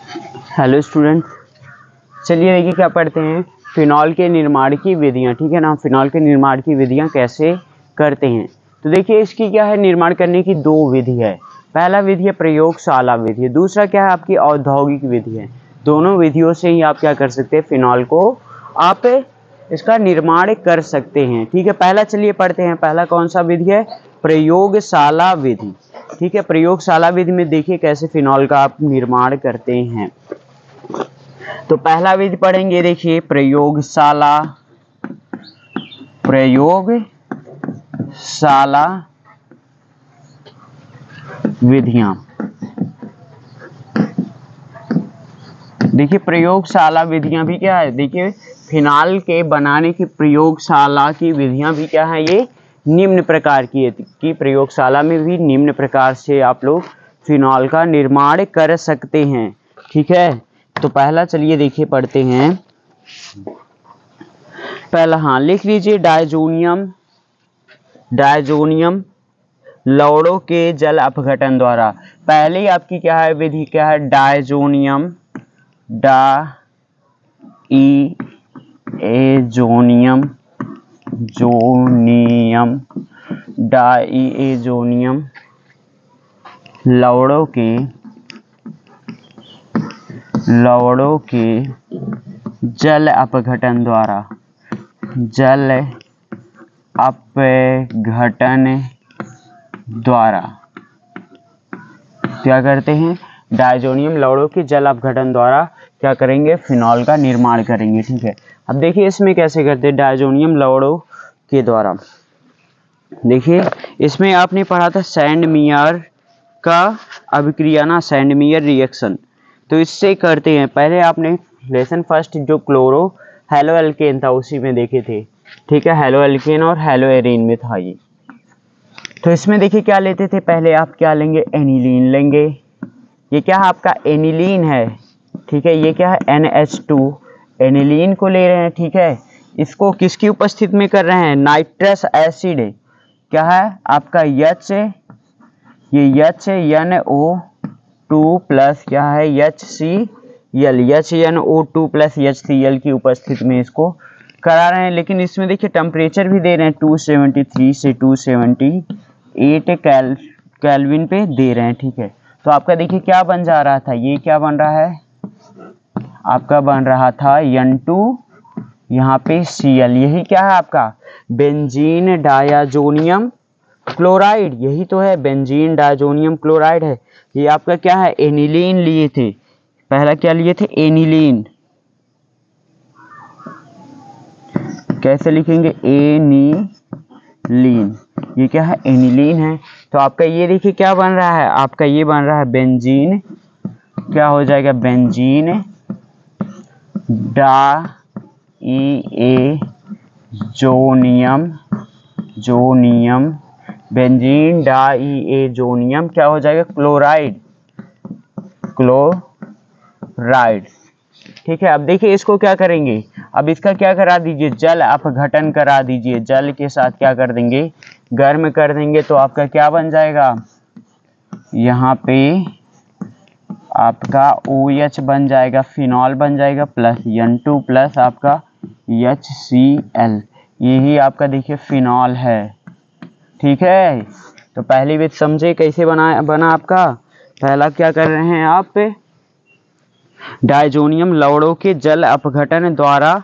Hello student, चलिए देखिए क्या पढ़ते हैं, फिनॉल के निर्माण की विधियां। ठीक है ना, फिनॉल के निर्माण की विधियां कैसे करते हैं। तो देखिए इसकी क्या है, निर्माण करने की दो विधि है। पहला विधि है प्रयोगशाला विधि है, दूसरा क्या है आपकी औद्योगिक विधि है। दोनों विधियों से ही आप क्या कर सकते हैं, फिनॉल को आप इसका निर्माण कर सकते हैं। ठीक है, पहला चलिए पढ़ते हैं। पहला कौन सा विधि है, प्रयोगशाला विधि। ठीक है, प्रयोगशाला विधि में देखिए कैसे फिनॉल का आप निर्माण करते हैं। तो पहला विधि पढ़ेंगे, देखिए प्रयोगशाला विधियां। देखिए प्रयोगशाला विधियां भी क्या है, देखिए फिनाल के बनाने की प्रयोगशाला की विधियां भी क्या है, ये निम्न प्रकार की है कि प्रयोगशाला में भी निम्न प्रकार से आप लोग फिनॉल का निर्माण कर सकते हैं। ठीक है, तो पहला चलिए देखिए पढ़ते हैं। पहला हाँ लिख लीजिए, डायजोनियम लवणों के जल अपघटन द्वारा। पहले ही आपकी क्या है विधि, क्या है, डायजोनियम डाइएजोनियम लवणों के जल अपघटन द्वारा क्या करते हैं, डायजोनियम लवणों के जल अपघटन द्वारा क्या करेंगे, फिनॉल का निर्माण करेंगे। ठीक है, अब देखिए इसमें कैसे करते हैं, डायजोनियम लवणों के द्वारा। देखिए इसमें आपने पढ़ा था सैंडमीयर का अभिक्रिया ना, सैंडमीयर रिएक्शन। तो इससे करते हैं, पहले आपने लेसन फर्स्ट जो क्लोरो हेलो एल्केन था उसी में देखे थे। ठीक है, हेलो एल्केन और हेलो एरीन में था ये। तो इसमें देखिए क्या लेते थे, पहले आप क्या लेंगे, एनिलीन लेंगे। ये क्या है आपका एनिलीन है। ठीक है, ये क्या है NH2, एनिलीन को ले रहे हैं। ठीक है, इसको किसकी उपस्थिति में कर रहे हैं, नाइट्रस एसिड क्या है आपका H, ये H NO2 प्लस क्या है HCl, HNO2 प्लस HCl की उपस्थिति में इसको करा रहे हैं। लेकिन इसमें देखिए टेम्परेचर भी दे रहे हैं 273 से 278 केल्विन पे दे रहे हैं। ठीक है, तो आपका देखिए क्या बन जा रहा था, ये क्या बन रहा है आपका, बन रहा था N2 यहाँ पे Cl, यही क्या है आपका बेंजीन डायाजोनियम क्लोराइड, यही तो है बेंजीन डायजोनियम क्लोराइड है। ये आपका क्या है, एनिलीन लिए थे। पहला क्या लिए थे, एनिलीन। कैसे लिखेंगे, एनिलीन, ये क्या है एनिलीन है। तो आपका ये देखिए क्या बन रहा है, आपका ये बन रहा है बेंजीन, क्या हो जाएगा, बेंजीन डाइएजोनियम बेंजीन डाइएजोनियम क्या हो जाएगा, क्लोराइड। ठीक है, अब देखिए इसको क्या करेंगे, अब इसका क्या करा दीजिए, जल अपघटन करा दीजिए। जल के साथ क्या कर देंगे, गर्म कर देंगे। तो आपका क्या बन जाएगा, यहाँ पे आपका OH बन जाएगा, फिनॉल बन जाएगा, प्लस N2 प्लस आपका HCl, यही आपका देखिए फिनॉल है। ठीक है, तो पहली विधि समझे कैसे बना आपका। पहला क्या कर रहे हैं आप, डायजोनियम लवणों के जल अपघटन द्वारा,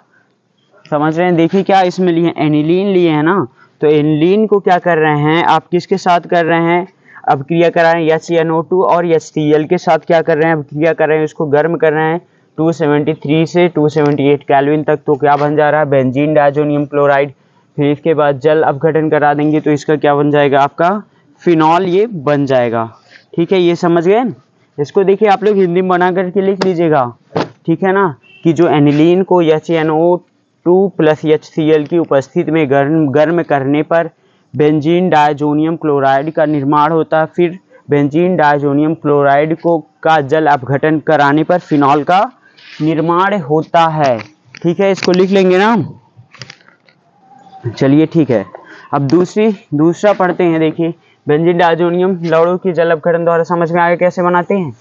समझ रहे हैं। देखिए क्या इसमें लिए, एनिलीन लिए हैं ना, तो एनिलीन को क्या कर रहे हैं आप, किसके साथ कर रहे हैं, अभिक्रिया करा रहे हैं HNO2 और HCl के साथ क्या कर रहे हैं, अभिक्रिया कर रहे हैं, इसको गर्म कर रहे हैं 273 से 278 केल्विन तक। तो क्या बन जा रहा है, बेंजीन डायजोनियम क्लोराइड। फिर इसके बाद जल अपघटन करा देंगे तो इसका क्या बन जाएगा आपका, फिनॉल ये बन जाएगा। ठीक है, ये समझ गए। इसको देखिए आप लोग हिंदी में बना करके लिख लीजिएगा। ठीक है ना, कि जो एनिलीन को HNO2 प्लस HCl की उपस्थिति में गर्म करने पर बेंजीन डायजोनियम क्लोराइड का निर्माण होता है। फिर बेंजीन डायजोनियम क्लोराइड को का जल अपघटन कराने पर फिनॉल का निर्माण होता है। ठीक है, इसको लिख लेंगे ना। चलिए ठीक है, अब दूसरा पढ़ते हैं। देखिए बेंजीन डायजोनियम लवणों की जल अपघटन द्वारा, समझ में आगे कैसे बनाते हैं।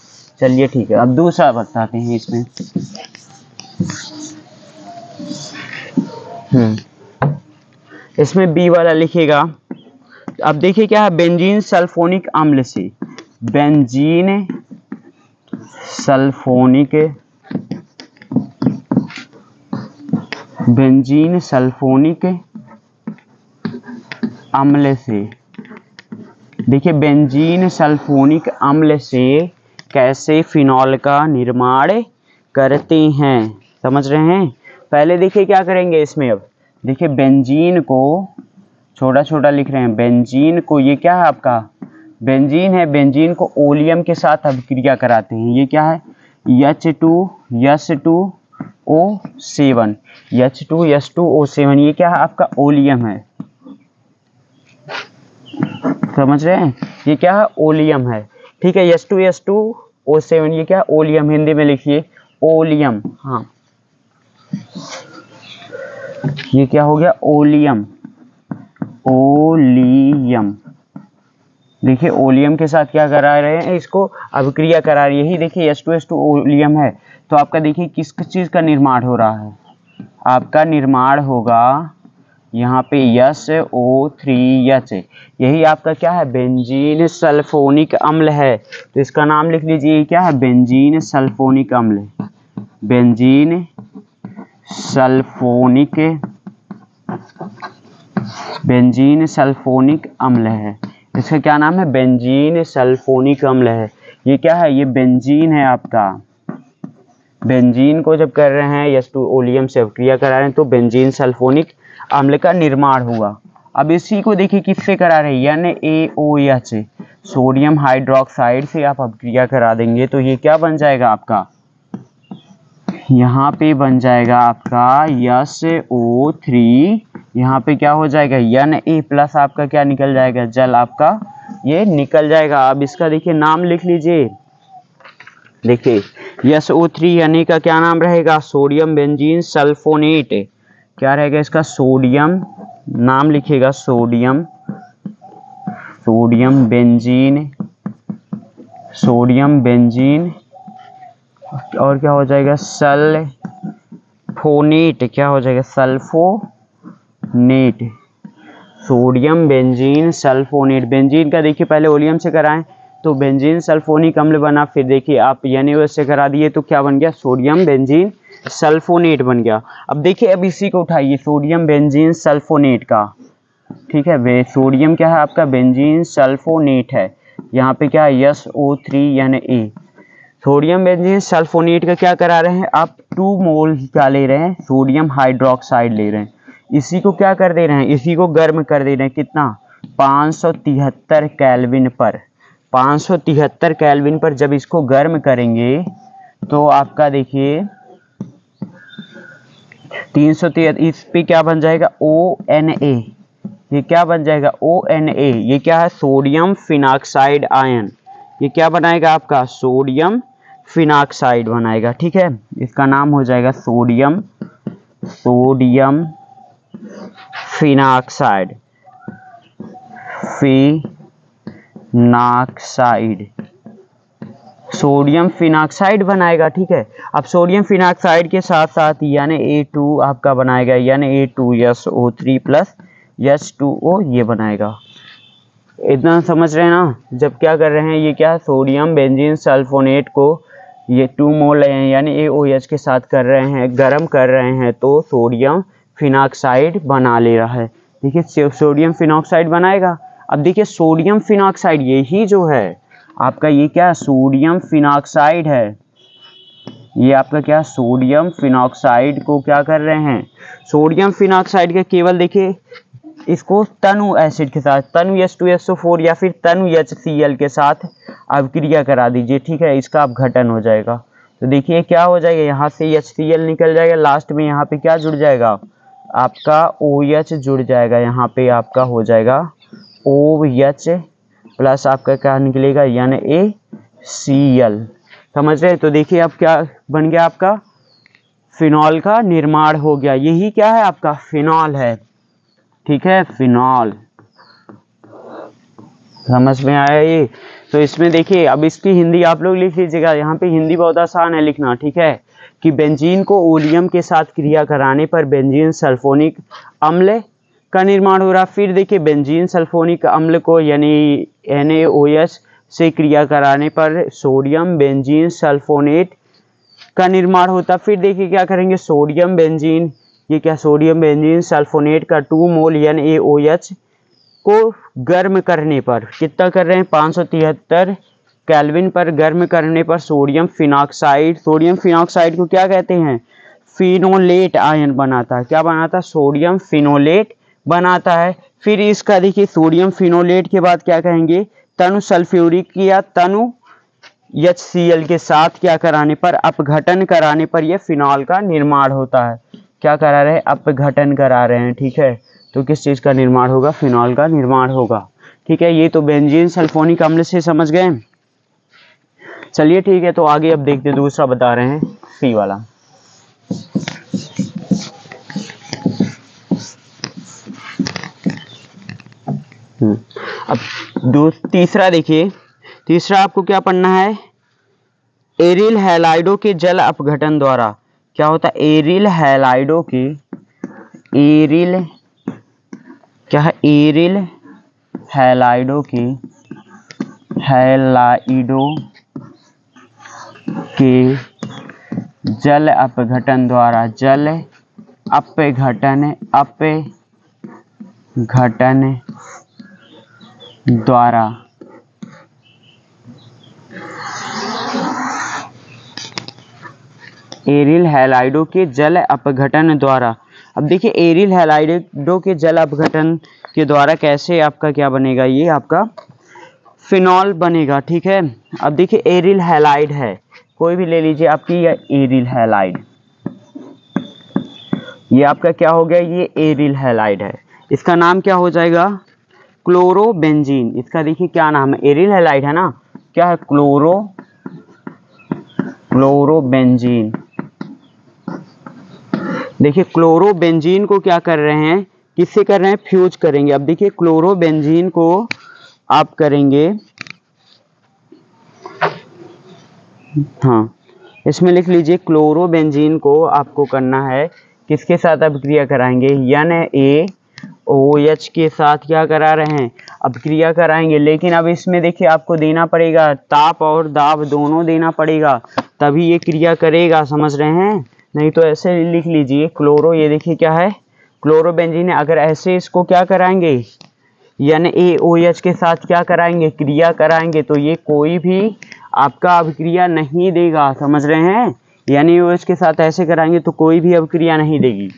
चलिए ठीक है, अब दूसरा बताते हैं इसमें। इसमें बी वाला लिखिएगा। अब देखिए क्या है, बेंजीन सल्फोनिक अम्ल से, बेंजीन सल्फोनिक, बेंजीन सल्फोनिक अम्ल से, देखिए बेंजीन सल्फोनिक अम्ल से कैसे फिनॉल का निर्माण करते हैं, समझ रहे हैं। पहले देखिए क्या करेंगे इसमें। अब देखिए बेंजीन को छोटा छोटा लिख रहे हैं, बेंजीन को, ये क्या है आपका बेंजीन है, बेंजीन को ओलियम के साथ अभिक्रिया कराते हैं। ये क्या है, H2S2O7, H2S2O7, ये क्या है आपका ओलियम है, समझ रहे हैं। ये क्या है, ओलियम है, ठीक है। H2S2O7 ये क्या, ओलियम, हिंदी में लिखिए ओलियम। हाँ, ये क्या हो गया, ओलियम, ओलियम। देखिए ओलियम के साथ क्या करा रहे हैं, इसको अभिक्रिया करा रही है। यही देखिए H2S2 ओलियम है, तो आपका देखिए किस चीज का निर्माण हो रहा है, आपका निर्माण होगा यहाँ पे SO3H, यही आपका क्या है, बेंजीन सल्फोनिक अम्ल है। तो इसका नाम लिख लीजिए, क्या है, बेंजीन सल्फोनिक अम्ल, बेंजीन सल्फोनिक, बेंजीन सल्फोनिक अम्ल है। इसका क्या नाम है, बेंजीन सल्फोनिक अम्ल है। ये क्या है, ये बेंजीन है आपका। बेंजीन को जब कर रहे हैं H2 ओलियम से अभिक्रिया करा रहे हैं तो बेंजीन सल्फोनिक अम्ल का निर्माण हुआ। अब इसी को देखिए किससे करा रहे हैं, NaOH, सोडियम हाइड्रोक्साइड से आप अभिक्रिया करा देंगे तो ये क्या बन जाएगा आपका, यहाँ पे बन जाएगा आपका SO3, यहाँ पे क्या हो जाएगा, Na+ आपका क्या निकल जाएगा, जल आपका ये निकल जाएगा। अब इसका देखिए नाम लिख लीजिए, देखिए SO3 Na का क्या नाम रहेगा, सोडियम बेंजीन सल्फोनेट, क्या रहेगा इसका, सोडियम, नाम लिखिएगा sodium, sodium benzene, sodium benzene, और क्या हो जाएगा, सल्फोनेट, क्या हो जाएगा, sulphonate, sodium benzene sulphonate. Benzene का देखिए पहले ओलियम से कराएं तो बेंजीन सल्फोनिक अम्ल बना, फिर देखिए आप NaOH से करा दिए तो क्या बन गया, सोडियम बेंजीन सल्फोनेट बन गया। अब देखिए अब इसी को उठाइए, सोडियम बेंजीन सल्फोनेट का, ठीक है, वे सोडियम क्या है आपका, बेंजीन सल्फोनेट है, यहाँ पे क्या है SO3 Na। Sodium benzene sulfonate का क्या करा रहे हैं आप, 2 मोल क्या ले रहे हैं, सोडियम हाइड्रोक्साइड ले रहे हैं। इसी को क्या कर दे रहे हैं, इसी को गर्म कर दे रहे हैं, कितना, 573 केल्विन पर, 573 केल्विन पर जब इसको गर्म करेंगे तो आपका देखिए 373, इस पे क्या बन जाएगा, ONA, ये क्या बन जाएगा, ONA, ये क्या है, सोडियम फिनॉक्साइड आयन, ये क्या बनाएगा आपका, सोडियम फिनॉक्साइड बनाएगा, ठीक है। इसका नाम हो जाएगा sodium, sodium phenoxide, phenoxide, sodium phenoxide बनाएगा, ठीक है। अब सोडियम फिनॉक्साइड के साथ साथ Na2 आपका बनाएगा, Na2SO3 प्लस H2O ये बनाएगा। इतना समझ रहे हैं ना। जब क्या कर रहे हैं, ये क्या सोडियम बेंजीन सल्फोनेट को ये 2 मोल NaOH के साथ कर रहे हैं, गर्म कर रहे हैं तो सोडियम फिनॉक्साइड बना ले रहा है। देखिए सोडियम फिनॉक्साइड बनाएगा। अब देखिए सोडियम फिनॉक्साइड यही जो है आपका, ये क्या सोडियम फिनॉक्साइड है, ये आपका क्या सोडियम फिनॉक्साइड को क्या कर रहे हैं, सोडियम फिनॉक्साइड का केवल देखिए इसको तनु एसिड के साथ, तनु H2SO4 या फिर तनु HCl के साथ अभिक्रिया करा दीजिए, ठीक है, इसका अपघटन हो जाएगा। तो देखिए क्या हो जाएगा, यहाँ से HCl निकल जाएगा, लास्ट में यहाँ पे क्या जुड़ जाएगा आपका OH जुड़ जाएगा, यहाँ पे आपका हो जाएगा OH प्लस आपका क्या निकलेगा NaCl, समझ रहे। तो देखिए अब क्या बन गया, आपका फिनॉल का निर्माण हो गया। यही क्या है आपका फिनॉल है, ठीक है, फिनॉल, समझ में आया ये। तो इसमें देखिए, अब इसकी हिंदी आप लोग लिख लीजिएगा, यहाँ पे हिंदी बहुत आसान है लिखना, ठीक है, कि बेंजीन को ओलियम के साथ क्रिया कराने पर बेंजीन सल्फोनिक अम्ल का निर्माण हो रहा। फिर देखिए बेंजीन सल्फोनिक अम्ल को यानी NaOH से क्रिया कराने पर सोडियम बेंजीन सल्फोनेट का निर्माण होता। फिर देखिए क्या करेंगे, सोडियम बेंजीन, ये क्या, सोडियम बेंजीन सल्फोनेट का 2 मोल NaOH को गर्म करने पर कितना कर रहे हैं, 573 केल्विन पर गर्म करने पर सोडियम फिनॉक्साइड को क्या कहते हैं, फिनोलेट आयन बनाता है। क्या बनाता है, सोडियम फिनोलेट बनाता है। फिर इसका देखिए सोडियम फिनोलेट के बाद क्या कहेंगे, तनु सल्फ्यूरिक या तनु HCl के साथ क्या कराने पर, अपघटन कराने पर यह फिनॉल का निर्माण होता है। क्या करा रहे हैं, अपघटन करा रहे हैं, ठीक है। तो किस चीज़ का निर्माण होगा, फिनॉल का निर्माण होगा, ठीक है। ये तो बेंजीन सल्फोनिक अम्ल से समझ गए। चलिए ठीक है, तो आगे अब देखते दूसरा बता रहे हैं, सी वाला। अब तीसरा देखिए, तीसरा आपको क्या पढ़ना है, एरिल हैलाइडो के जल अपघटन द्वारा क्या होता है, एरिल हैलाइडो के, एरिल क्या है, एरिल हैलाइडो के, हैलाइडो के जल अपघटन द्वारा, जल अपघटन द्वारा एरिल हैलाइडो के जल अपघटन द्वारा। अब देखिए एरिल हैलाइडो के जल अपघटन के द्वारा कैसे आपका क्या बनेगा, ये आपका फिनॉल बनेगा, ठीक है। अब देखिए एरिल हैलाइड है, कोई भी ले लीजिए आपकी, ये एरिल हैलाइड, ये आपका क्या हो गया, ये एरिल हैलाइड है। इसका नाम क्या हो जाएगा, क्लोरोबेंजीन। इसका देखिए क्या नाम है, एरिल हैलाइड है ना, क्या है, क्लोरोबेंजीन। देखिए क्लोरोबेंजीन को क्या कर रहे हैं, किससे कर रहे हैं, फ्यूज करेंगे। अब देखिए क्लोरोबेंजीन को आप करेंगे, हाँ इसमें लिख लीजिए, क्लोरोबेंजीन को आपको करना है, किसके साथ अभिक्रिया कराएंगे, NaOH के साथ क्या करा रहे हैं, अभिक्रिया कराएंगे। लेकिन अब इसमें देखिए आपको देना पड़ेगा, ताप और दाब दोनों देना पड़ेगा, तभी ये क्रिया करेगा, समझ रहे हैं। नहीं तो ऐसे लिख लीजिए क्लोरो, ये देखिए क्या है, क्लोरोबेंजीन है। अगर ऐसे इसको क्या कराएंगे, NaOH के साथ क्या कराएंगे, क्रिया कराएंगे, तो ये कोई भी आपका अभिक्रिया नहीं देगा, समझ रहे हैं। NaOH के साथ ऐसे कराएंगे तो कोई भी अभिक्रिया नहीं देगी,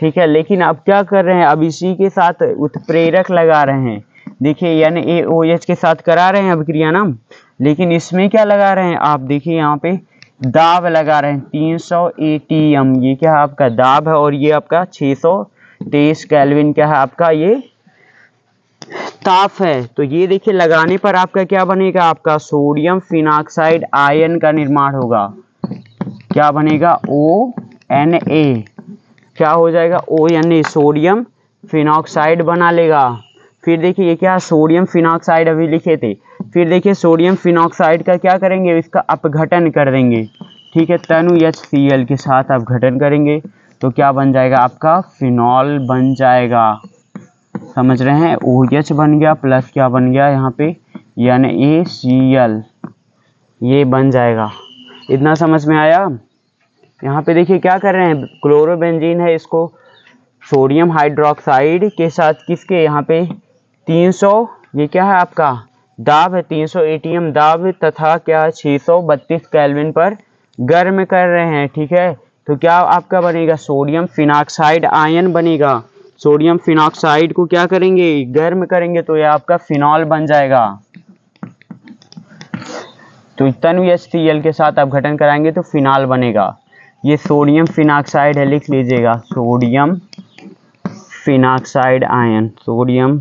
ठीक है। लेकिन अब क्या कर रहे हैं, अब इसी के साथ उत्प्रेरक लगा रहे हैं। देखिए NaOH के साथ करा रहे हैं अभिक्रिया ना, लेकिन इसमें क्या लगा रहे हैं, आप देखिए यहाँ पे दाब लगा रहे हैं 300 ATM, ये क्या है आपका दाब है, और ये आपका 623 केल्विन क्या है आपका, ये ताप है। तो ये देखिए लगाने पर आपका क्या बनेगा, आपका सोडियम फिनॉक्साइड आयन का निर्माण होगा। क्या बनेगा, ONA, क्या हो जाएगा, ONA, सोडियम फिनॉक्साइड बना लेगा। फिर देखिए ये क्या, सोडियम फिनॉक्साइड अभी लिखे थे। फिर देखिए सोडियम फिनॉक्साइड का क्या करेंगे, इसका अपघटन कर देंगे, ठीक है, तनु HCl के साथ अपघटन करेंगे, तो क्या बन जाएगा आपका, फिनॉल बन जाएगा, समझ रहे हैं। OH बन गया प्लस क्या बन गया यहाँ पे, NaCl, ये बन जाएगा। इतना समझ में आया। यहाँ पे देखिए क्या कर रहे हैं, क्लोरोबेंजीन है, इसको सोडियम हाइड्रोक्साइड के साथ किसके, यहाँ पे 300, ये क्या है आपका दाब है, 300 ATM दाब तथा क्या 632 केल्विन पर गर्म कर रहे हैं, ठीक है। तो क्या आपका बनेगा, सोडियम फिनॉक्साइड आयन बनेगा। सोडियम फिनॉक्साइड को क्या करेंगे, गर्म करेंगे, तो यह आपका फिनॉल बन जाएगा। तो तनु HCl के साथ अपघटन कराएंगे तो फिनॉल बनेगा। ये सोडियम फिनॉक्साइड है, लिख लीजिएगा, sodium phenoxide ion, sodium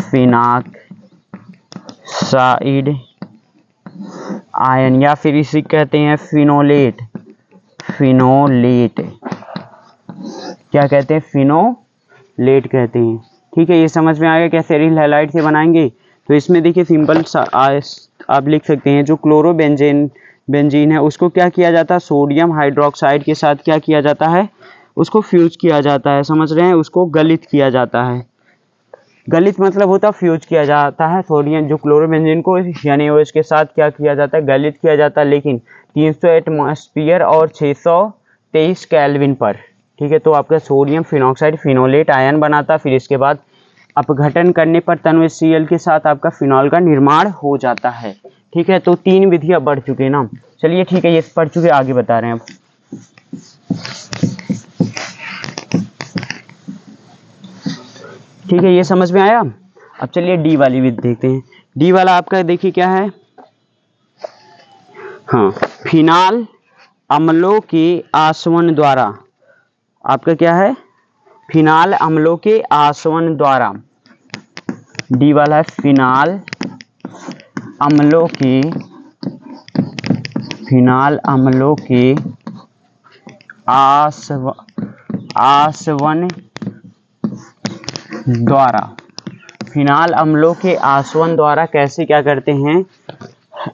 phenoxide ion, या फिर इसे कहते हैं फिनोलेट, फिनोलेट क्या कहते हैं, फिनोलेट कहते हैं, ठीक है। ये समझ में आ गया कैसे एरिल हैलाइड से बनाएंगे। तो इसमें देखिए सिंपल आप लिख सकते हैं, जो बेंजीन है उसको क्या किया जाता है, सोडियम हाइड्रोक्साइड के साथ क्या किया जाता है, उसको फ्यूज किया जाता है, समझ रहे हैं, उसको गलित किया जाता है। गलित मतलब होता है फ्यूज किया जाता है, सोडियम जो क्लोरोबेंजीन को NaOH के साथ क्या किया जाता है, गलित किया जाता है, लेकिन 300 एटमॉस्फेयर और 623 केल्विन पर, ठीक है। तो आपका सोडियम फिनॉक्साइड फिनोलेट आयन बनाता है, फिर इसके बाद अपघटन करने पर तनु HCl के साथ आपका फिनॉल का निर्माण हो जाता है, ठीक है। तो 3 विधियां बढ़ चुकी है ना। चलिए ठीक है, ये पढ़ चुके, आगे बता रहे हैं अब। ठीक है, ये समझ में आया। अब चलिए डी वाली विधि देखते हैं। डी वाला आपका देखिए क्या है, हाँ, फिनाल अम्लों के आसवन द्वारा, आपका क्या है, फिनाल अम्लों के आसवन द्वारा। डी वाला है फिनाल अम्लों के आसवन द्वारा। फिनाल अम्लों के आसवन द्वारा कैसे क्या करते हैं,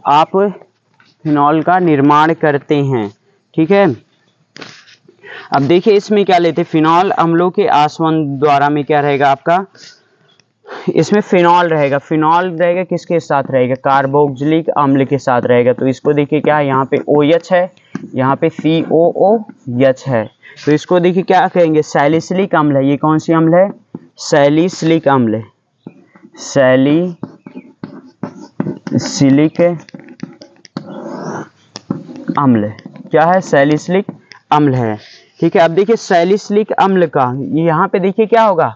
आप फिनॉल का निर्माण करते हैं, ठीक है। अब देखिए इसमें क्या लेते हैं, फिनॉल अम्लों के आसवन द्वारा में क्या रहेगा आपका, इसमें फिनॉल रहेगा। फिनॉल रहेगा किसके साथ रहेगा, कार्बोक्सिलिक अम्ल के साथ रहेगा। तो इसको देखिए क्या है, यहाँ पे OH है, यहाँ पे COOH है, तो इसको देखिए क्या कहेंगे, सैलिसिलिक अम्ल है। ये कौन सी अम्ल है, सैलिसिलिक अम्ल, सैलिसिलिक अम्ल क्या है, सैलिसिलिक अम्ल है, ठीक है। अब देखिए सैलिसिलिक अम्ल का यहाँ पे देखिए क्या होगा,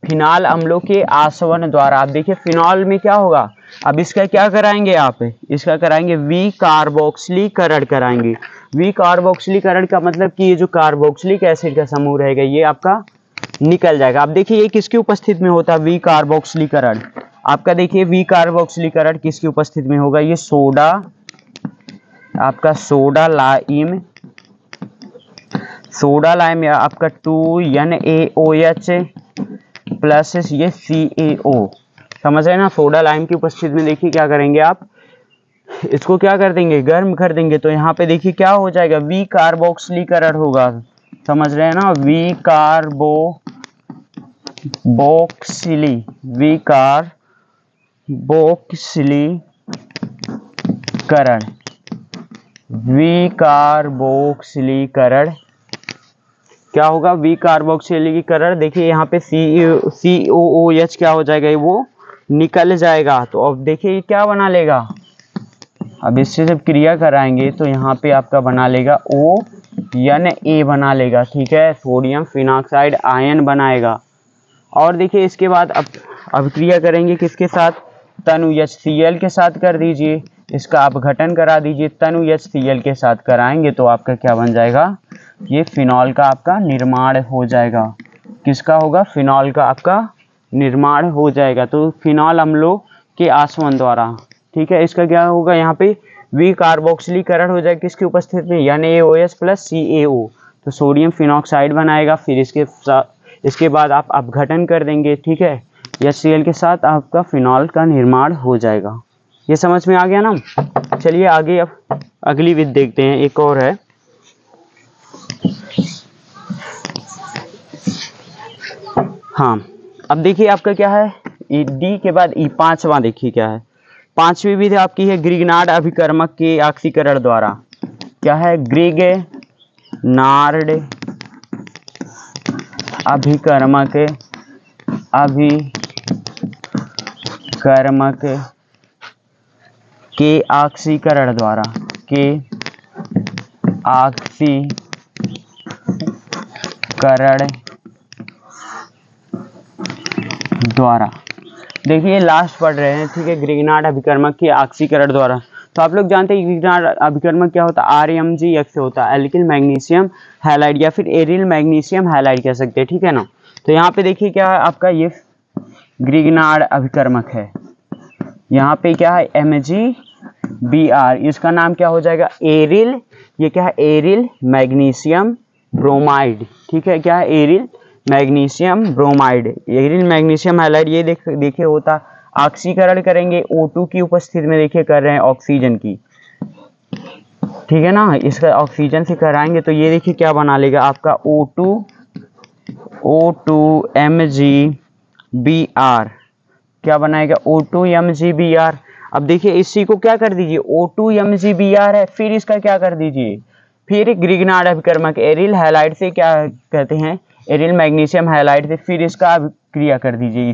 फिनाल अम्लों के आसवन द्वारा। आप देखिए फिनॉल में क्या होगा, अब इसका क्या कराएंगे आप, इसका कराएंगे विकार्बोक्सिलीकरण कराएंगे। विकार्बोक्सिलीकरण का मतलब कि ये जो कार्बोक्सिलिक एसिड का समूह रहेगा ये आपका निकल जाएगा। अब देखिए ये किसकी उपस्थिति में होता है, विकार्बोक्सिलीकरण। आपका देखिए विकार्बोक्सिलीकरण किसकी उपस्थिति में होगा, ये सोडा, आपका सोडा लाइम या आपका 2NaOH प्लस ये CaO, समझ रहे हैं ना। सोडा लाइम की उपस्थिति में देखिए क्या करेंगे आप, इसको क्या कर देंगे, गर्म कर देंगे। तो यहाँ पे देखिए क्या हो जाएगा, विकार्बोक्सिलीकरण होगा, समझ रहे हैं ना, विकार्बोक्सिलीकरण क्या होगा, विकार्बोक्सिलीकरण। देखिए यहाँ पे COOH क्या हो जाएगा, वो निकल जाएगा। तो अब देखिए ये क्या बना लेगा, अब इससे जब क्रिया कराएंगे तो यहाँ पे आपका बना लेगा ONA बना लेगा, ठीक है, सोडियम फिनॉक्साइड आयन बनाएगा। और देखिए इसके बाद अब क्रिया करेंगे किसके साथ, तनु HCl के साथ कर दीजिए, इसका अपघटन करा दीजिए, तनु HCl के साथ कराएंगे तो आपका क्या बन जाएगा, ये फिनॉल का आपका निर्माण हो जाएगा। किसका होगा, फिनॉल का आपका निर्माण हो जाएगा। तो फिनॉल अम्लों के आसवन द्वारा, ठीक है, इसका क्या होगा, यहाँ पे विकार्बोक्सिलीकरण हो जाएगा किसकी उपस्थिति में, NaOH प्लस CaO, तो सोडियम फिनॉक्साइड बनाएगा। फिर इसके बाद आप अपघटन कर देंगे, ठीक है, HCl के साथ आपका फिनॉल का निर्माण हो जाएगा। ये समझ में आ गया ना। चलिए आगे अब अगली विधि देखते हैं, एक और है, हाँ। अब देखिए आपका क्या है, डी के बाद पांचवा देखिए क्या है, पांचवी विधि आपकी है ग्रिगनार्ड अभिकर्मक के ऑक्सीकरण द्वारा। क्या है, ग्रिगनार्ड अभिकर्मक के ऑक्सीकरण द्वारा, के ऑक्सीकरण द्वारा। देखिए लास्ट पढ़ रहे हैं, ठीक है, ग्रिगनार्ड अभिकर्मक के ऑक्सीकरण द्वारा। तो आप लोग जानते हैं ग्रिगनार्ड अभिकर्मक क्या होता है, RMG से होता है, एल्किल मैग्नीशियम हैलाइड या फिर एरिल मैग्नीशियम हैलाइड कह सकते हैं, ठीक है ना। तो यहाँ पे देखिए क्या है आपका, ये ग्रिगनार्ड अभिकर्मक है, यहाँ पे क्या है MgBr, इसका नाम क्या हो जाएगा, एरिल, ये क्या है, एरिल मैग्नीशियम ब्रोमाइड, ठीक है, क्या है, aryl magnesium bromide, aryl magnesium halide. ये देखिए होता ऑक्सीकरण करेंगे O2 की उपस्थिति में, देखिए कर रहे हैं ऑक्सीजन की, ठीक है ना, इसका ऑक्सीजन से कराएंगे तो ये देखिए क्या बना लेगा आपका O2 MgBr, क्या बनाएगा O2 MgBr। अब देखिए इसी को क्या कर दीजिए, O2 MgBr है, फिर इसका क्या कर दीजिए, फिर ग्रिग्नार्ड अभिकर्मक एरिल हैलाइड से क्या कहते हैं, एरिल मैग्नीशियम हैलाइड से, फिर इसका अभिक्रिया कर दीजिए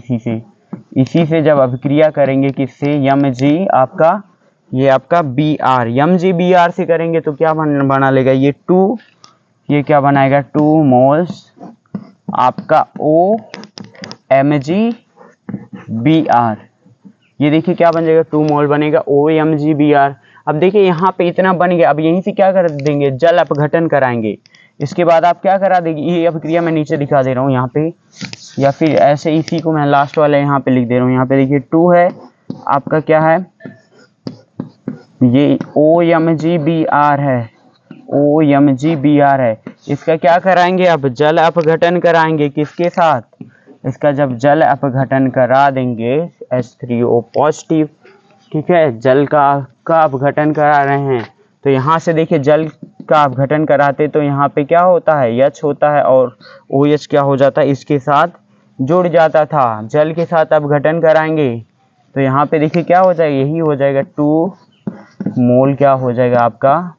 इसी से जब अभिक्रिया करेंगे किससे, Mg आपका, ये आपका Br, MgBr से करेंगे तो क्या बना लेगा, ये 2, ये क्या बनाएगा 2 मोल्स आपका OMgBr, ये देखिए क्या बन जाएगा 2 मोल बनेगा OMgBr। अब देखिए यहाँ पे इतना बन गया, अब यहीं से क्या कर देंगे, जल अपघटन कराएंगे। इसके बाद आप क्या करा देंगे, ये अभिक्रिया मैं नीचे दिखा दे रहा हूँ यहाँ पे, या फिर ऐसे इसी को मैं लास्ट वाला यहाँ पे लिख दे रहा हूँ। यहाँ पे देखिए 2 है आपका, क्या है ये OMgBr है, OMgBr है। इसका क्या कराएंगे, अब जल अपघटन कराएंगे किसके साथ, इसका जब जल अपघटन करा देंगे H3O पॉजिटिव, ठीक है, जल का अपघटन करा रहे हैं तो यहाँ से देखिए जल का अपघटन कराते तो यहाँ पे क्या होता है, H होता है और OH क्या हो जाता है, इसके साथ जुड़ जाता था। जल के साथ अपघटन कराएंगे तो यहाँ पे देखिए क्या हो जाएगा, यही हो जाएगा 2 मोल, क्या हो जाएगा आपका,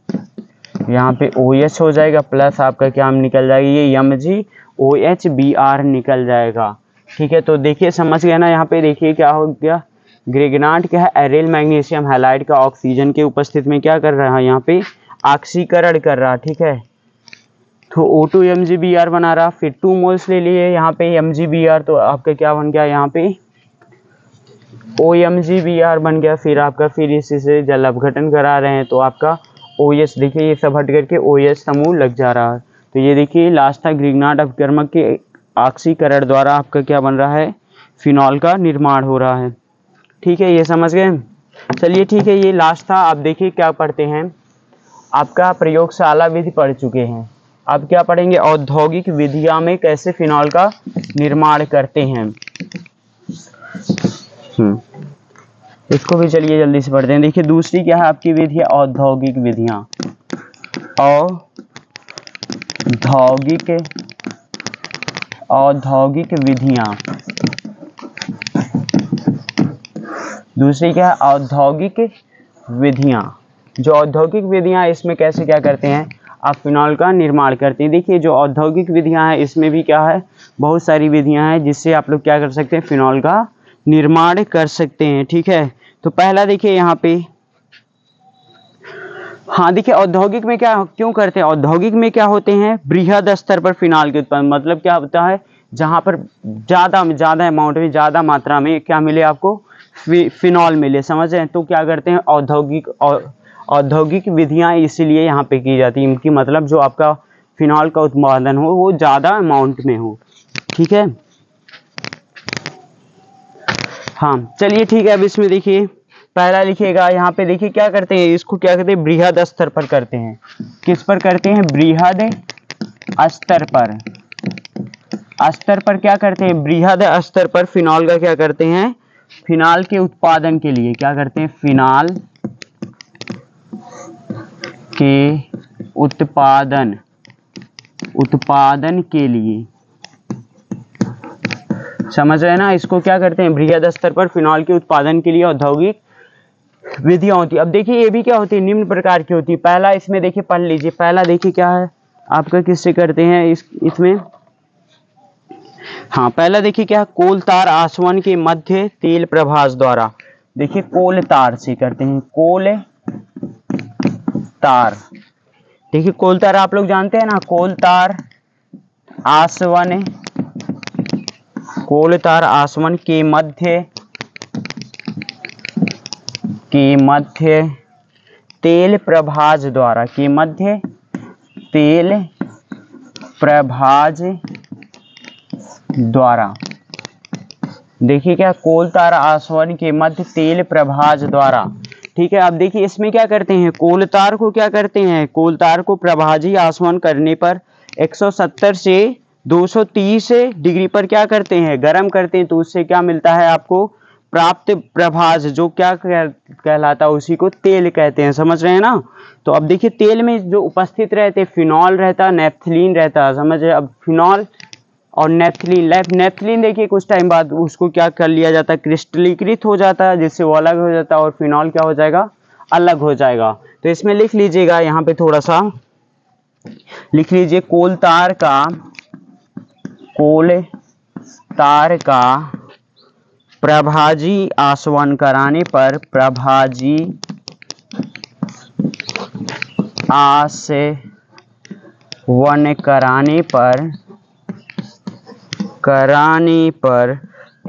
यहाँ पे OH हो जाएगा प्लस आपका क्या निकल जाएगा, ये MgOHBr निकल जाएगा, ठीक है। तो देखिए समझ गए ना, यहाँ पे देखिए क्या हो गया, ग्रिग्नार्ड क्या है, एरिल मैग्नीशियम हैलाइड का ऑक्सीजन के उपस्थिति में क्या कर रहा है, यहाँ पे ऑक्सीकरण कर रहा, ठीक है। तो O2 MgBr बना रहा, फिर 2 मोल्स ले लिए यहाँ पे MgBr, तो आपका क्या बन गया यहाँ पे OMgBr बन गया। फिर आपका फिर इसी से जल अपघटन करा रहे हैं तो आपका OH, देखिए ये सब हट करके OH समूह लग जा रहा है। तो ये देखिए लास्ट था, ग्रिग्नार्ड अपकर्मक के ऑक्सीकरण द्वारा आपका क्या बन रहा है, फिनॉल का निर्माण हो रहा है, ठीक है, ये समझ गए। चलिए ठीक है, ये लास्ट था। आप देखिए क्या पढ़ते हैं, आपका प्रयोगशाला विधि पढ़ चुके हैं, अब क्या पढ़ेंगे, औद्योगिक विधियां में कैसे फिनॉल का निर्माण करते हैं। इसको भी चलिए जल्दी से पढ़ते हैं। देखिए दूसरी क्या है आपकी विधि, औद्योगिक विधियां, औद्योगिक विधियां। दूसरी क्या है, औद्योगिक विधियां। जो औद्योगिक विधियां, इसमें कैसे क्या करते हैं, आप फिनॉल का निर्माण करते हैं। देखिए जो औद्योगिक विधियां हैं इसमें भी क्या है, बहुत सारी विधियां हैं जिससे आप लोग क्या कर सकते हैं, फिनॉल का निर्माण कर सकते हैं, ठीक है। तो पहला देखिए यहाँ पे, हाँ देखिए औद्योगिक में क्या क्यों करते हैं, औद्योगिक में क्या होते हैं, बृहद स्तर पर फिनॉल के उत्पादन, मतलब क्या होता है, जहाँ पर ज़्यादा अमाउंट में, ज़्यादा मात्रा में क्या मिले आपको, फिनॉल मिले, समझ रहे हैं। तो क्या करते हैं, औद्योगिक विधियाँ इसीलिए यहाँ पे की जाती है, इनकी मतलब जो आपका फिनॉल का उत्पादन हो वो ज़्यादा अमाउंट में हो, ठीक है। हाँ चलिए ठीक है, अब इसमें देखिए पहला लिखिएगा, यहाँ पे देखिए क्या करते हैं, इसको क्या कहते हैं, बृहद स्तर पर करते हैं। किस पर करते हैं, बृहद स्तर पर। स्तर पर क्या करते हैं, बृहद स्तर पर फिनॉल का क्या करते हैं, फिनॉल के उत्पादन के लिए क्या करते हैं, फिनॉल के उत्पादन के लिए, समझ रहे हैं ना। इसको क्या करते हैं, बृहद स्तर पर फिनॉल के उत्पादन के लिए औद्योगिक विधियां होती है। अब देखिए ये भी क्या होती है, निम्न प्रकार की होती है। पहला इसमें देखिए पढ़ लीजिए, पहला देखिए क्या है आपका, किससे करते हैं इसमें, हाँ पहला देखिए क्या है, कोल तार आसवन के मध्य तेल प्रभास द्वारा। देखिए कोल तार से करते हैं, कोल तार, देखिए कोल तार आप लोग जानते हैं ना, कोल तार आसवन, कोल तार आसवन के मध्य तेल प्रभाज द्वारा, के मध्य तेल प्रभाज द्वारा। देखिए क्या, कोल तार आसवन के मध्य तेल प्रभाज द्वारा, ठीक है। अब देखिए इसमें क्या करते हैं, कोल तार को क्या करते हैं, कोल तार को प्रभाजी आसवन करने पर 170 से 230 डिग्री पर क्या करते हैं, गर्म करते हैं, तो उससे क्या मिलता है आपको, प्राप्त प्रभाज जो क्या कहलाता है, उसी को तेल कहते हैं, समझ रहे हैं ना। तो अब देखिए तेल में जो उपस्थित रहते फिनॉल रहता, नेफ्थलीन रहता, समझ रहे। अब फिनॉल और नेफ्थलीन, नेफ्थलीन देखिए कुछ टाइम बाद उसको क्या कर लिया जाता है, क्रिस्टलीकृत हो जाता है, जिससे वो अलग हो जाता है, और फिनॉल क्या हो जाएगा, अलग हो जाएगा। तो इसमें लिख लीजिएगा, यहाँ पे थोड़ा सा लिख लीजिए, कोल तार का प्रभाजी आसवन कराने पर, प्रभाजी आसवन कराने पर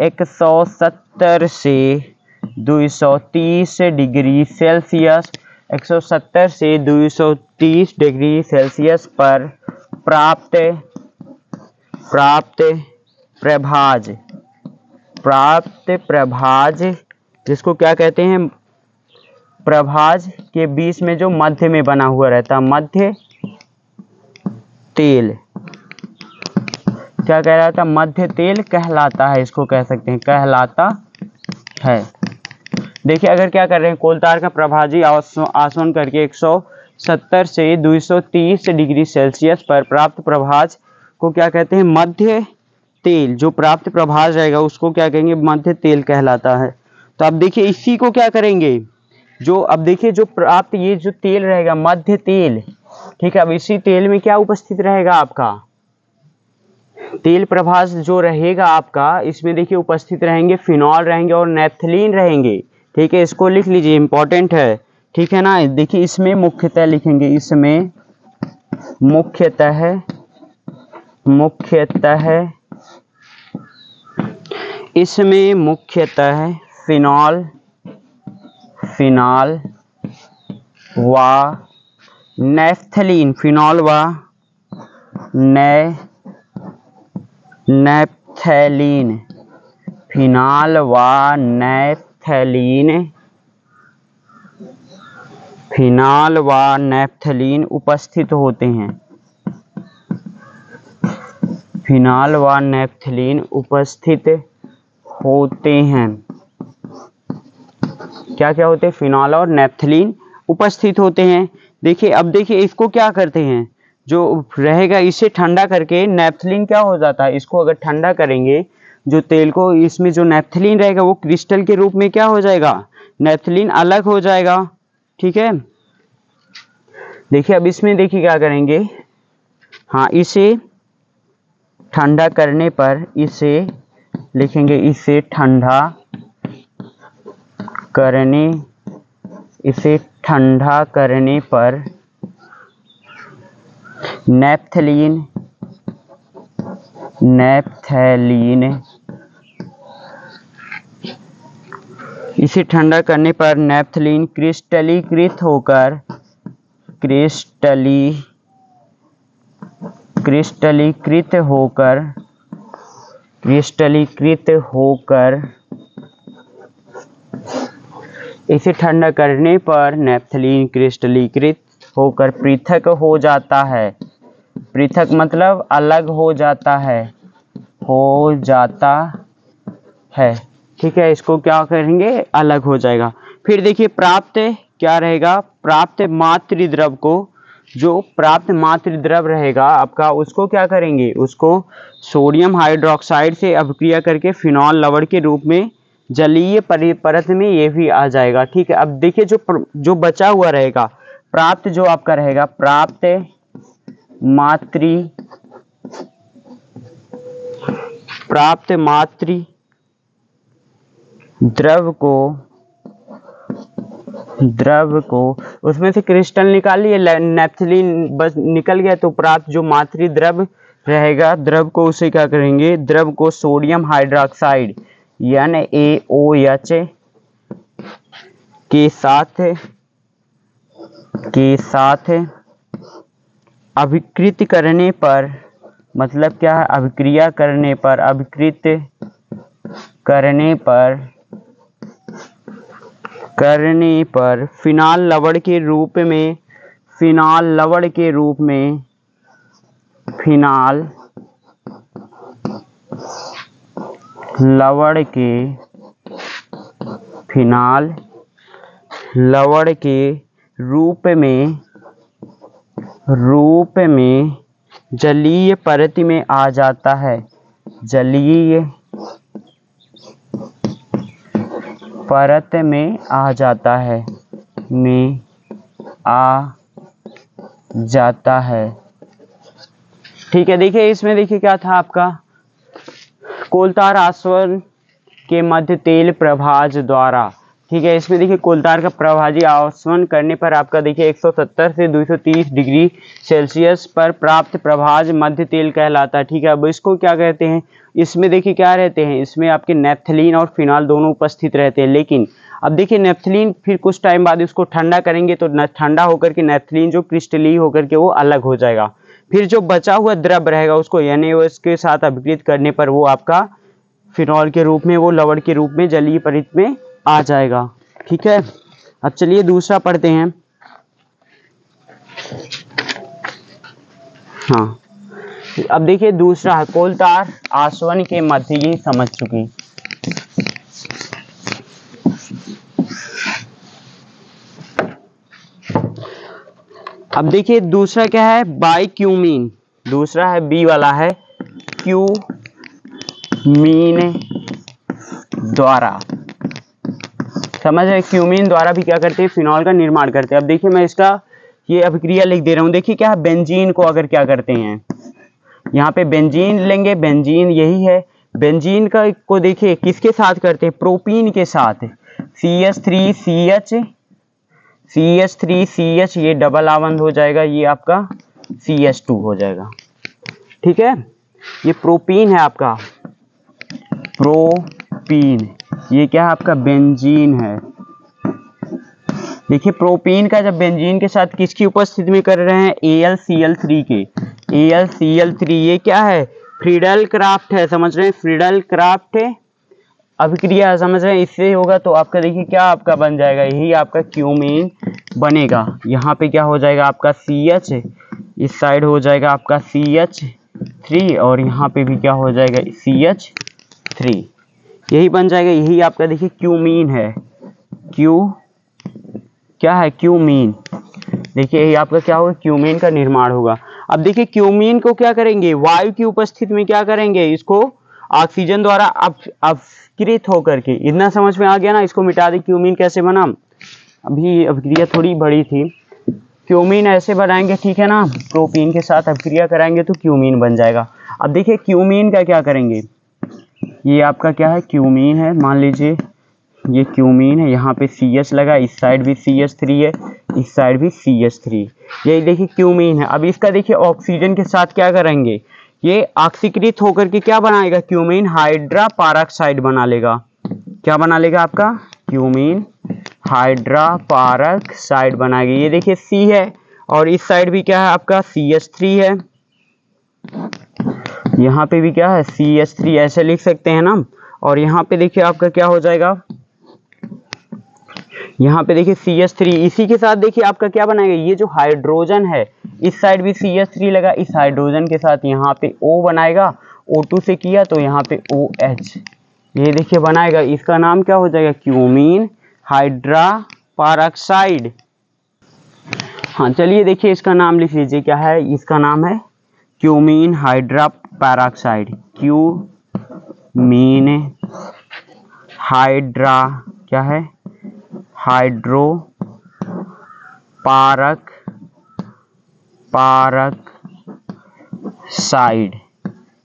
170 से 230 डिग्री सेल्सियस, 170 से 230 डिग्री सेल्सियस पर प्राप्त प्रभाज, जिसको क्या कहते हैं, प्रभाज के बीच में जो मध्य में बना हुआ रहता, मध्य तेल क्या कह रहा था, मध्य तेल कहलाता है, इसको कह सकते हैं, कहलाता है। देखिए अगर क्या कर रहे हैं, कोलतार का प्रभाजी आसवन करके 170 से 230 डिग्री सेल्सियस पर प्राप्त प्रभाज को क्या कहते हैं, मध्य तेल। जो प्राप्त प्रभाज रहेगा उसको क्या कहेंगे, मध्य तेल कहलाता है। तो अब देखिए इसी को क्या करेंगे, जो अब देखिए जो प्राप्त ये जो तेल रहेगा मध्य तेल, ठीक है। अब इसी तेल में क्या उपस्थित रहेगा, आपका तेल प्रभाज जो रहेगा आपका, इसमें देखिए उपस्थित रहेंगे फिनॉल रहेंगे और नेफ्थलीन रहेंगे, ठीक है। इसको लिख लीजिए, इंपॉर्टेंट है, ठीक है ना। देखिए इसमें मुख्यतः लिखेंगे, इसमें मुख्यतः फिनॉल व नेफ्थलीन, फिनॉल व नेफ्थलीन, फिनॉल व नेफ्थलीन उपस्थित होते हैं, फिनॉल व नेफ्थलीन उपस्थित होते हैं। क्या क्या होते हैं, फिनॉल और नेफ्थलीन उपस्थित होते हैं। देखिए अब देखिए इसको क्या करते हैं, जो रहेगा इसे ठंडा करके नेफ्थलीन क्या हो जाता है, इसको अगर ठंडा करेंगे जो तेल को, इसमें जो नेफ्थलीन रहेगा वो क्रिस्टल के रूप में क्या हो जाएगा, नेफ्थलीन अलग हो जाएगा, ठीक है। देखिए अब इसमें देखिए क्या करेंगे, हाँ इसे ठंडा करने पर, इसे लिखेंगे, इसे ठंडा करने पर नेफ्थलीन इसे ठंडा करने पर नेफ्थलीन क्रिस्टलीकृत होकर इसे ठंडा करने पर नेफ्थलीन क्रिस्टलीकृत होकर पृथक हो जाता है। पृथक मतलब अलग हो जाता है, ठीक है। इसको क्या करेंगे, अलग हो जाएगा। फिर देखिए प्राप्त क्या रहेगा, प्राप्त मातृद्रव को, जो प्राप्त मातृद्रव रहेगा आपका, उसको क्या करेंगे, उसको सोडियम हाइड्रोक्साइड से अभिक्रिया करके फिनॉल लवण के रूप में जलीय परत में ये भी आ जाएगा, ठीक है। अब देखिए जो बचा हुआ रहेगा, प्राप्त जो आपका रहेगा, प्राप्त मातृ द्रव को उसमें से क्रिस्टल निकाल लिए, नेफ्थलीन बस निकल गया, तो प्राप्त जो मातृ द्रव रहेगा, द्रव को उसे क्या करेंगे, द्रव को सोडियम हाइड्रोक्साइड NaOH के साथ अभिकृत करने पर, मतलब क्या है, अभिक्रिया करने पर, अभिकृत करने पर फिनॉल लवण के रूप में, फिनॉल लवण के रूप में फिनॉल लवण के रूप में जलीय परत में आ जाता है, जलीय परत में आ जाता है, ठीक है। देखिए इसमें देखिए क्या था आपका, कोलतार आसवन के मध्य तेल प्रभाज द्वारा, ठीक है। इसमें देखिए कोलतार का प्रभाजी आसवन करने पर आपका देखिए 170 से 230 डिग्री सेल्सियस पर प्राप्त प्रभाज मध्य तेल कहलाता है, ठीक है। अब इसको क्या कहते हैं, इसमें देखिए क्या रहते हैं, इसमें आपके नेफ्थलीन और फिनॉल दोनों उपस्थित रहते हैं। लेकिन अब देखिए नेफ्थलीन फिर कुछ टाइम बाद इसको ठंडा करेंगे तो ठंडा होकर के नेफ्थलीन जो क्रिस्टलीय होकर के वो अलग हो जाएगा। फिर जो बचा हुआ द्रव रहेगा उसको NaOH के साथ अभिक्रित करने पर वो आपका फिनॉल के रूप में, वो लवण के रूप में जलीय परत में आ जाएगा, ठीक है। अब चलिए दूसरा पढ़ते हैं। हाँ, अब देखिए दूसरा है कोलतार आसवन के मध्य, ये समझ चुकी। अब देखिए दूसरा क्या है, बाइक्यूमीन, दूसरा है बी वाला है क्यूमीन द्वारा, समझ रहे, क्यूमीन द्वारा भी क्या करते हैं, फिनॉल का निर्माण करते हैं। अब देखिए मैं इसका ये अभिक्रिया लिख दे रहा हूँ। देखिए क्या है, बेंजीन को अगर क्या करते हैं, यहाँ पे बेंजीन लेंगे, बेंजीन यही है, बेंजीन का को देखिए किसके साथ करते हैं, प्रोपीन के साथ, CH3CH ये डबल आबंध हो जाएगा, ये आपका CH2 हो जाएगा, ठीक है। ये प्रोपीन है आपका, प्रोपीन, ये क्या है आपका बेंजीन है। देखिए प्रोपीन का जब बेंजीन के साथ किसकी उपस्थिति में कर रहे हैं, AlCl3 के, AlCl3 ये क्या है, फ्रीडल क्राफ्ट है, समझ रहे हैं, फ्रीडल क्राफ्ट है अभिक्रिया, समझ रहे हैं। इससे होगा तो आपका देखिए क्या आपका बन जाएगा, यही आपका क्यूमीन बनेगा। यहाँ पे क्या हो जाएगा आपका CH, इस साइड हो जाएगा आपका CH3 और यहाँ पे भी क्या हो जाएगा CH3, यही बन जाएगा, यही आपका देखिए क्यूमीन है, क्या है क्यूमीन, देखिए यही आपका क्या होगा, क्यूमीन का निर्माण होगा। अब देखिए क्यूमीन को क्या करेंगे, वायु की उपस्थिति में क्या करेंगे, इसको ऑक्सीजन द्वारा अपकृत होकर के, इतना समझ में आ गया ना, इसको मिटा दे। क्यूमीन कैसे बना, अभी अभिक्रिया थोड़ी बड़ी थी, क्यूमीन ऐसे बनाएंगे, ठीक है ना, प्रोपीन के साथ अभिक्रिया कराएंगे तो क्यूमीन बन जाएगा। अब देखिए क्यूमीन का क्या करेंगे, ये आपका क्या है क्यूमीन है, मान लीजिए ये क्यूमीन है, यहाँ पे CH लगा, इस साइड भी CH3 है, इस साइड भी CH3, ये देखिए क्यूमीन है। अब इसका देखिए ऑक्सीजन के साथ क्या करेंगे, ये ऑक्सीकृत होकर के क्या बनाएगा, क्यूमीन हाइड्रा पैरॉक्साइड बना लेगा, क्या बना लेगा आपका क्यूमीन हाइड्रा पैरॉक्साइड बनाएगा। ये देखिए C है और इस साइड भी क्या है आपका CH3 है, यहाँ पे भी क्या है CH3, ऐसे लिख सकते हैं ना। और यहाँ पे देखिए आपका क्या हो जाएगा, यहाँ पे देखिए CH3, इसी के साथ देखिए आपका क्या बनाएगा, ये जो हाइड्रोजन है, इस साइड भी CH3 लगा, इस हाइड्रोजन के साथ यहाँ पे O बनाएगा, O2 से किया तो यहाँ पे OH, ये देखिए बनाएगा, इसका नाम क्या हो जाएगा, क्यूमीन हाइड्रा पैरॉक्साइड। हाँ चलिए देखिए इसका नाम लिख लीजिए, क्या है, इसका नाम है क्यूमीन हाइड्रा पैरॉक्साइड, क्यूमीन हाइड्रा क्या है, हाइड्रो पैरॉक्साइड,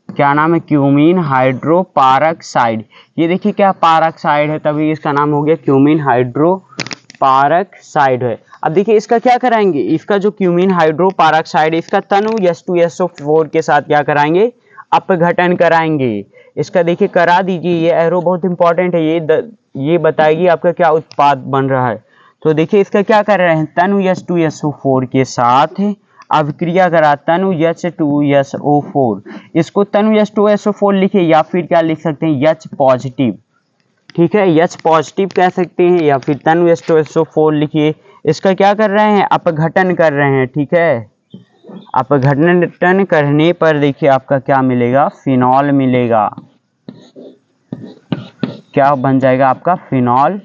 क्या नाम है, क्यूमीन हाइड्रो पैरॉक्साइड। ये देखिए क्या पैरॉक्साइड है, तभी इसका नाम हो गया क्यूमीन हाइड्रो पैरॉक्साइड है। अब देखिए इसका क्या कराएंगे, इसका जो क्यूमीन हाइड्रो पैरॉक्साइड है, इसका तनु H2SO4 के साथ क्या कराएंगे, अपघटन कराएंगे। इसका देखिए करा दीजिए, ये एरो बहुत इंपॉर्टेंट है, ये बताएगी आपका क्या उत्पाद बन रहा है। तो देखिए इसका क्या कर रहे हैं, तनु H2SO4 के साथ अभिक्रिया करा, तनु H2SO4, इसको तनु H2SO4 लिखे या फिर क्या लिख सकते हैं H पॉजिटिव, ठीक है, H पॉजिटिव कह सकते हैं, या फिर तनु H2SO4 लिखिए। इसका क्या कर रहे हैं, अपघटन कर रहे हैं, ठीक है। अपघटन करने पर देखिए आपका क्या मिलेगा, फिनॉल मिलेगा, क्या बन जाएगा आपका फिनॉल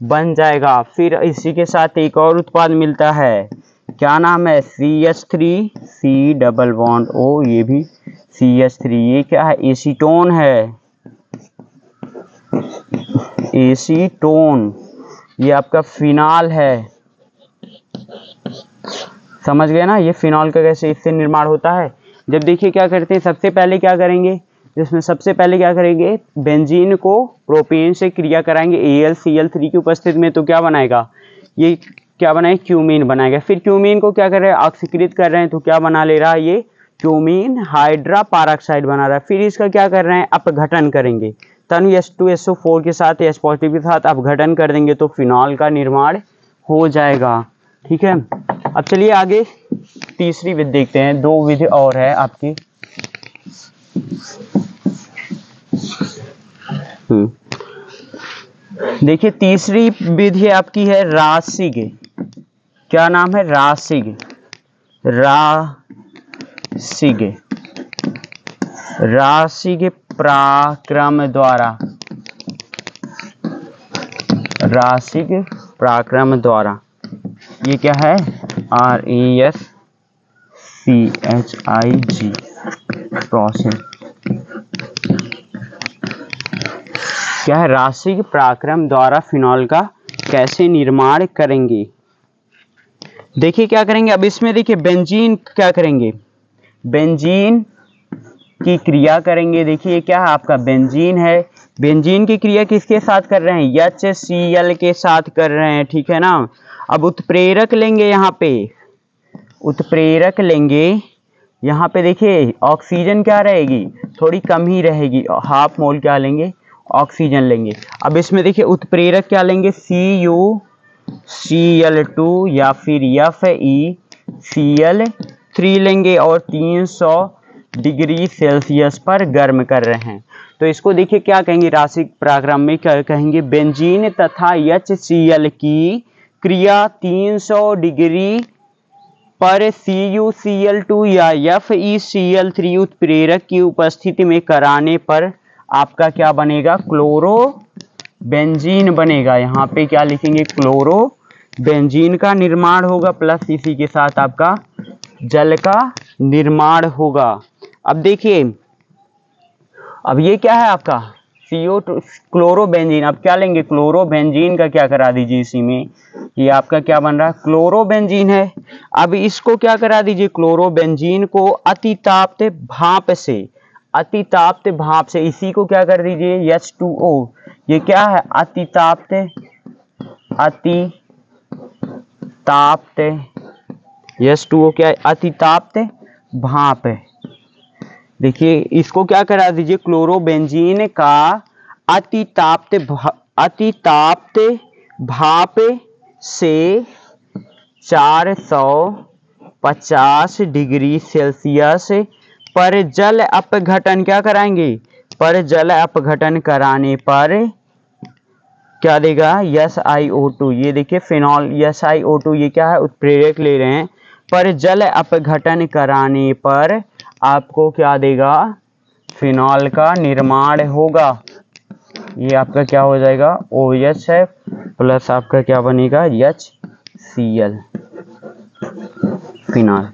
बन जाएगा। फिर इसी के साथ एक और उत्पाद मिलता है, क्या नाम है, CH3 C double bond O, ये भी CH3, ये क्या है, एसीटोन है, एसीटोन। ये आपका फिनॉल है, समझ गए ना, ये फिनॉल का कैसे इससे निर्माण होता है। जब देखिए क्या करते हैं, सबसे पहले क्या करेंगे, जिसमें सबसे पहले क्या करेंगे, बेंजीन को प्रोपेन से क्रिया कराएंगे AlCl3 की उपस्थिति में, तो क्या बनाएगा, ये क्या बनाएगा, क्यूमीन बनाएगा। फिर क्यूमीन को क्या कर रहे हैं, ऑक्सीकृत कर रहे हैं, तो क्या बना ले रहा है, ये क्यूमीन हाइड्रा पैराक्साइड बना रहा है। फिर इसका क्या कर रहे हैं, अपघटन करेंगे, तनु H2SO4 के साथ H पॉजिटिव के साथ अपघटन कर देंगे, तो फिनॉल का निर्माण हो जाएगा। ठीक है, अब चलिए आगे तीसरी विधि देखते हैं, दो विधि और है आपकी। देखिए तीसरी विधि आपकी है रासिग, क्या नाम है, रासिग, रासिग पराक्रम द्वारा, रासिग पराक्रम द्वारा, ये क्या है, RASCHIG प्रोसेस, क्या है, रासिग पराक्रम द्वारा फिनॉल का कैसे निर्माण करेंगे। देखिए क्या करेंगे, अब इसमें देखिए बेंजीन क्या करेंगे, बेंजीन की क्रिया करेंगे। देखिए क्या है आपका बेंजीन है, बेंजीन की क्रिया किसके साथ कर रहे हैं, HCl के साथ कर रहे हैं, ठीक है ना। अब उत्प्रेरक लेंगे, यहाँ पे उत्प्रेरक लेंगे, यहाँ पे देखिए ऑक्सीजन क्या रहेगी, थोड़ी कम ही रहेगी, हाफ मोल क्या लेंगे, ऑक्सीजन लेंगे। अब इसमें देखिए उत्प्रेरक क्या लेंगे, CuCl2 या फिर FeCl3 लेंगे, और 300 डिग्री सेल्सियस पर गर्म कर रहे हैं। तो इसको देखिए क्या कहेंगे, रासिग पराक्रम में क्या कहेंगे, बेंजीन तथा HCl की क्रिया 300 डिग्री पर CuCl2 या FeCl3 उत्प्रेरक की उपस्थिति में कराने पर आपका क्या बनेगा, क्लोरो बेंजीन बनेगा। यहाँ पे क्या लिखेंगे, क्लोरो बेंजीन का निर्माण होगा, प्लस इसी के साथ आपका जल का निर्माण होगा। अब देखिए, अब ये क्या है आपका CO2 क्लोरोबेंजीन, अब क्या लेंगे, क्लोरोबेंजीन का क्या करा दीजिए इसी में, ये आपका क्या बन रहा है, क्लोरोबेंजीन है। अब इसको क्या करा दीजिए, क्लोरोबेंजीन को अतिताप्त भाप से, अतिताप्त भाप से इसी को क्या कर दीजिए, H2O, ये क्या है, अतिताप्त, अतिताप्त H2O क्या है, अतिताप्त भाप है। देखिए इसको क्या करा दीजिए, क्लोरोबेंजीन का अतिताप्त भाप से 450 डिग्री सेल्सियस पर जल अपघटन क्या कराएंगे, पर जल अपघटन कराने पर क्या देगा, SiO2, ये देखिए फिनॉल SiO2, ये क्या है, उत्प्रेरक ले रहे हैं, पर जल अपघटन कराने पर आपको क्या देगा, फिनॉल का निर्माण होगा। ये आपका क्या हो जाएगा, OH है, प्लस आपका क्या बनेगा, HCl फिनॉल।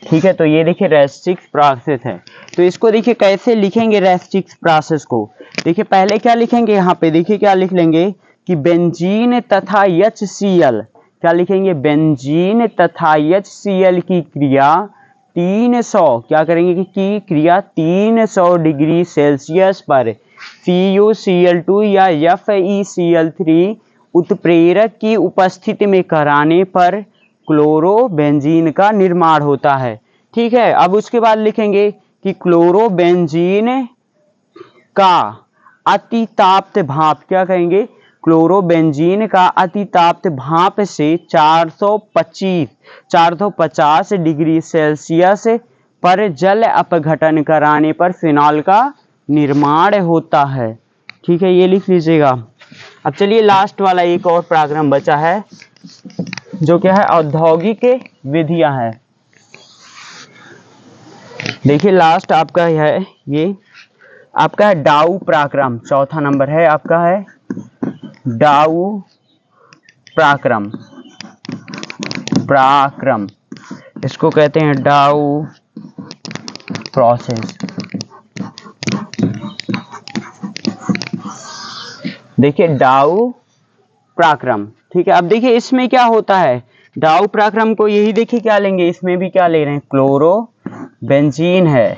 ठीक है, तो ये देखिए रेस्टिक्स प्रोसेस है। तो इसको देखिए कैसे लिखेंगे रेस्टिक्स प्रोसेस को, देखिए पहले क्या लिखेंगे, यहाँ पे देखिए क्या लिख लेंगे कि बेंजीन तथा HCl, क्या लिखेंगे, बेंजीन तथा HCl की क्रिया 300, क्या करेंगे कि क्रिया 300 डिग्री सेल्सियस पर CuCl2 या FeCl3 उत्प्रेरक की उपस्थिति में कराने पर क्लोरोबेंजीन का निर्माण होता है। ठीक है, अब उसके बाद लिखेंगे कि क्लोरोबेंजीन का अतिताप्त भाप, क्या कहेंगे, क्लोरोबेंजीन का अतिताप्त भाप से 450 डिग्री सेल्सियस पर जल अपघटन कराने पर फिनॉल का निर्माण होता है। ठीक है, ये लिख लीजिएगा। अब चलिए लास्ट वाला एक और पराक्रम बचा है, जो क्या है, औद्योगिक विधियां है। देखिए लास्ट आपका है, ये आपका है डाउ पराक्रम, चौथा नंबर है आपका है डाउ पराक्रम, पराक्रम इसको कहते हैं डाउ प्रोसेस। देखिए डाउ पराक्रम, ठीक है। अब देखिए इसमें क्या होता है, डाउ पराक्रम को यही देखिए क्या लेंगे, इसमें भी क्या ले रहे हैं, क्लोरो बेंजीन है।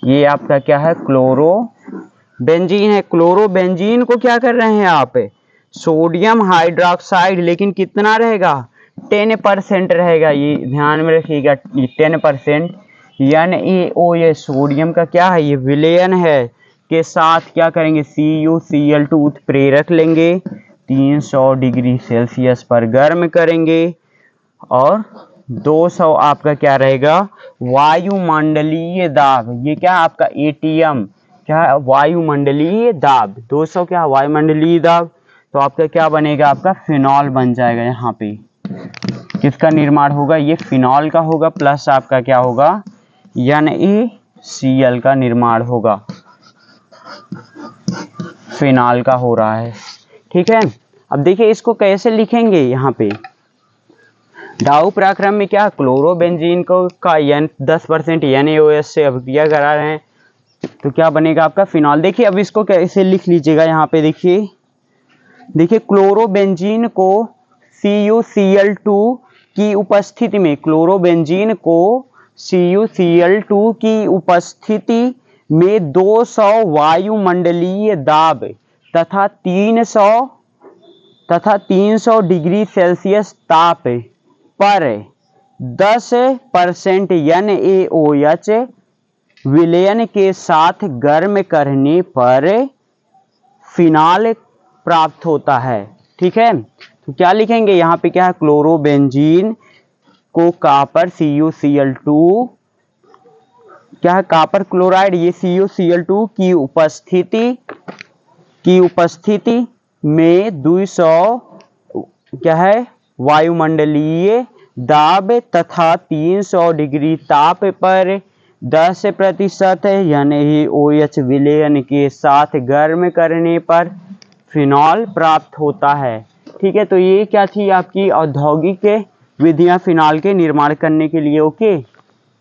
ये आपका क्या है, क्लोरो बेंजीन है। क्लोरो बेंजीन को क्या कर रहे हैं आप, सोडियम हाइड्रोक्साइड, लेकिन कितना रहेगा, 10% रहेगा, ये ध्यान में रखिएगा, 10%। NaO ये सोडियम का क्या है, ये विलयन है, के साथ क्या करेंगे, CuCl2 उत्प्रेरक लेंगे, 300 डिग्री सेल्सियस पर गर्म करेंगे, और 200 आपका क्या रहेगा, वायुमंडलीय दाब। ये क्या आपका ATM क्या है, वायुमंडलीय दाब। 200 क्या, वायुमंडलीय दाब। तो आपका क्या बनेगा, आपका फिनॉल बन जाएगा। यहाँ पे किसका निर्माण होगा, ये फिनॉल का होगा, प्लस आपका क्या होगा, NaCl का निर्माण होगा, फिनॉल का हो रहा है, ठीक है। अब देखिए इसको कैसे लिखेंगे, यहाँ पे डाउ पराक्रम में क्या, क्लोरोबेंजीन को का 10% NaOH से अभिक्रिया करा रहे हैं, तो क्या बनेगा आपका फिनॉल। देखिए अब इसको कैसे लिख लीजिएगा, यहाँ पे देखिए क्लोरोबेंजीन को CuCl2 की उपस्थिति में, क्लोरोबेंजीन को CuCl2 की उपस्थिति में 200 वायुमंडलीय दाब तथा 300 डिग्री सेल्सियस ताप पर 10% NaOH विलयन के साथ गर्म करने पर फिनॉल प्राप्त होता है, ठीक है। तो क्या लिखेंगे यहाँ पे, क्या है, क्लोरोबेंजीन को कॉपर CuCl2 क्या है, कॉपर क्लोराइड, ये CuCl2 की उपस्थिति में 200 क्या है, वायुमंडलीय दाब तथा 300 डिग्री ताप पर 10% NaOH विलयन के साथ गर्म करने पर फिनॉल प्राप्त होता है, ठीक है। तो ये क्या थी आपकी औद्योगिक विधियां फिनॉल के निर्माण करने के लिए। ओके,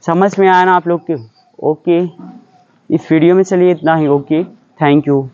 समझ में आया ना आप लोग के। ओके, इस वीडियो में चलिए इतना ही। Okay, thank you.